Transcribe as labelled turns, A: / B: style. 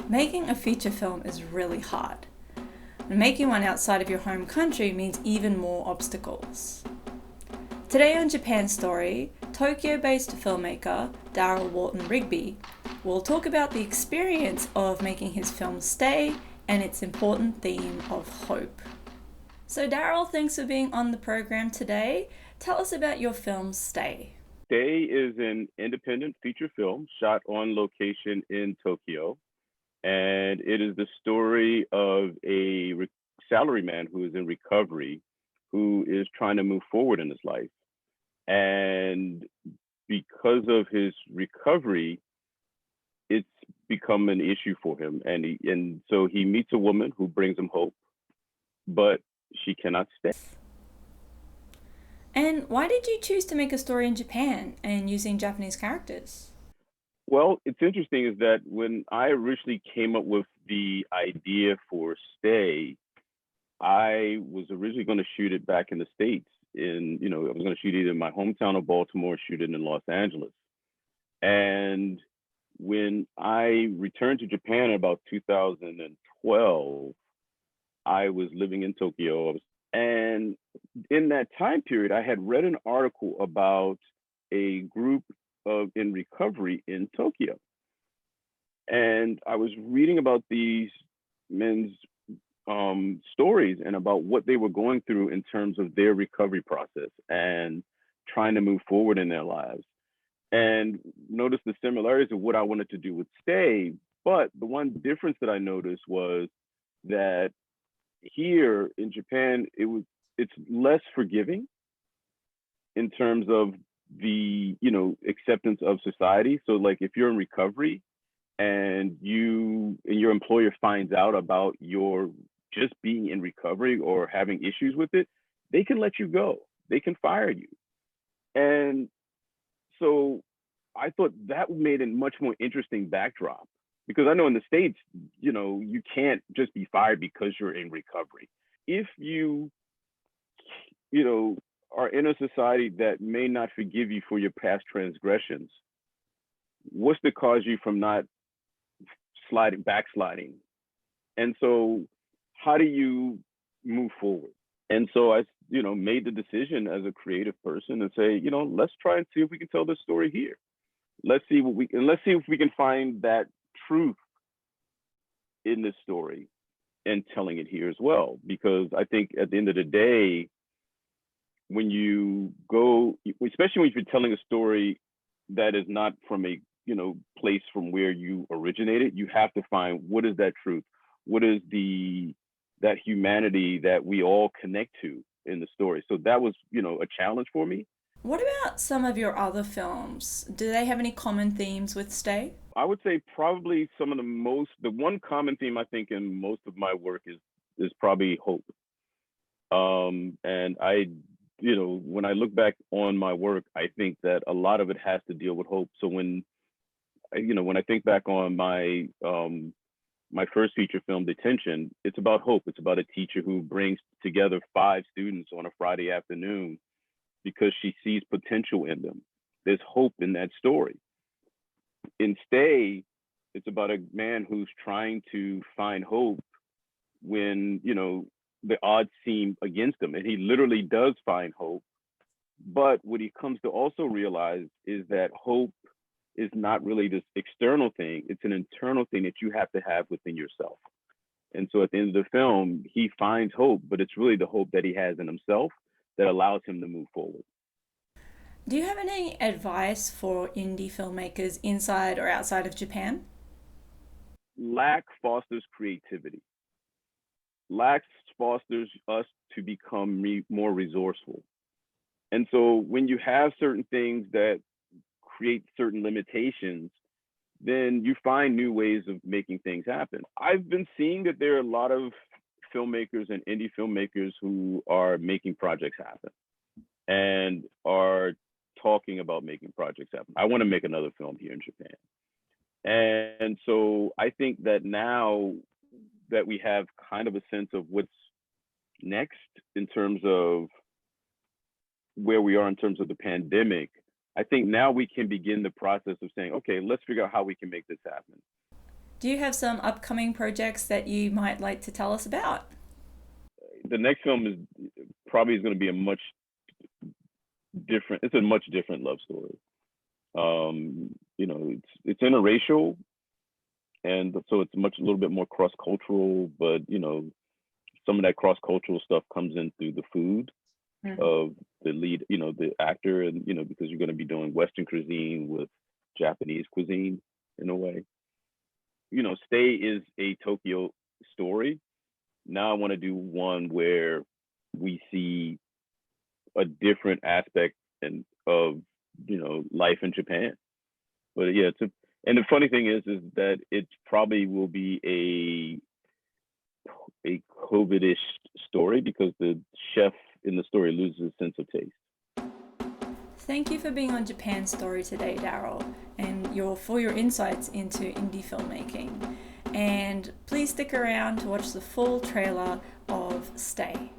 A: Making a feature film is really hard. And making one outside of your home country means even more obstacles. Today on Japan Story, Tokyo-based filmmaker Darryl Wharton-Rigby will talk about the experience of making his film Stay and its important theme of hope. So Darryl, thanks for being on the program today. Tell us about your film Stay.
B: Stay is an independent feature film shot on location in Tokyo. And it is the story of a salaryman who is in recovery, who is trying to move forward in his life. And because of his recovery, it's become an issue for him. And so he meets a woman who brings him hope, but she cannot stay.
A: And why did you choose to make a story in Japan and using Japanese characters?
B: Well, it's interesting is that when I originally came up with the idea for Stay, I was originally going to shoot it back in the States. I was going to shoot either in my hometown of Baltimore or shoot it in Los Angeles. And when I returned to Japan in about 2012, I was living in Tokyo. And in that time period, I had read an article about a group in recovery in Tokyo. And I was reading about these men's stories and about what they were going through in terms of their recovery process and trying to move forward in their lives. And noticed the similarities of what I wanted to do with Stay. But the one difference that I noticed was that here in Japan, it's less forgiving in terms of the acceptance of society. So like if you're in recovery and your employer finds out about your just being in recovery or having issues with it, they can let you go. They can fire you. And so I thought that made a much more interesting backdrop, because I know in the States, you can't just be fired because you're in recovery. If you are in a society that may not forgive you for your past transgressions, what's to cause you from not backsliding? And so how do you move forward? And so I, made the decision as a creative person to say, let's try and see if we can tell this story here. Let's see if we can find that truth in this story and telling it here as well. Because I think at the end of the day, when you go, especially when you're telling a story that is not from a place from where you originated, you have to find what is that truth, what is that humanity that we all connect to in the story. So that was a challenge for me.
A: What about some of your other films? Do they have any common themes with Stay?
B: I would say probably the one common theme I think in most of my work is probably hope. And when I look back on my work, I think that a lot of it has to deal with hope. So when I think back on my first feature film, Detention, it's about hope. It's about a teacher who brings together 5 students on a Friday afternoon because she sees potential in them. There's hope in that story. In Stay, it's about a man who's trying to find hope when, the odds seem against him, and he literally does find hope. But what he comes to also realize is that hope is not really this external thing. It's an internal thing that you have to have within yourself. And so at the end of the film, he finds hope, but it's really the hope that he has in himself that allows him to move forward.
A: Do you have any advice for indie filmmakers inside or outside of Japan?
B: Lack fosters creativity. Lack fosters us to become more resourceful. And so when you have certain things that create certain limitations, then you find new ways of making things happen. I've been seeing that there are a lot of filmmakers and indie filmmakers who are making projects happen and are talking about making projects happen. I want to make another film here in Japan. And so I think that now that we have kind of a sense of what's next in terms of where we are in terms of the pandemic, I think now we can begin the process of saying, okay, let's figure out how we can make this happen.
A: Do you have some upcoming projects that you might like to tell us about?
B: The next film is going to be a much different. It's a much different love story. It's interracial, and so it's a little bit more cross cultural. But some of that cross cultural stuff comes in through the food of the lead, the actor, and because you're going to be doing Western cuisine with Japanese cuisine in a way. Stay is a Tokyo story. Now I want to do one where we see a different aspect of life in Japan. But yeah, and the funny thing is that it probably will be a COVID-ish story because the chef in the story loses his sense of taste.
A: Thank you for being on Japan Story today, Darryl, and for your insights into indie filmmaking. And please stick around to watch the full trailer of Stay.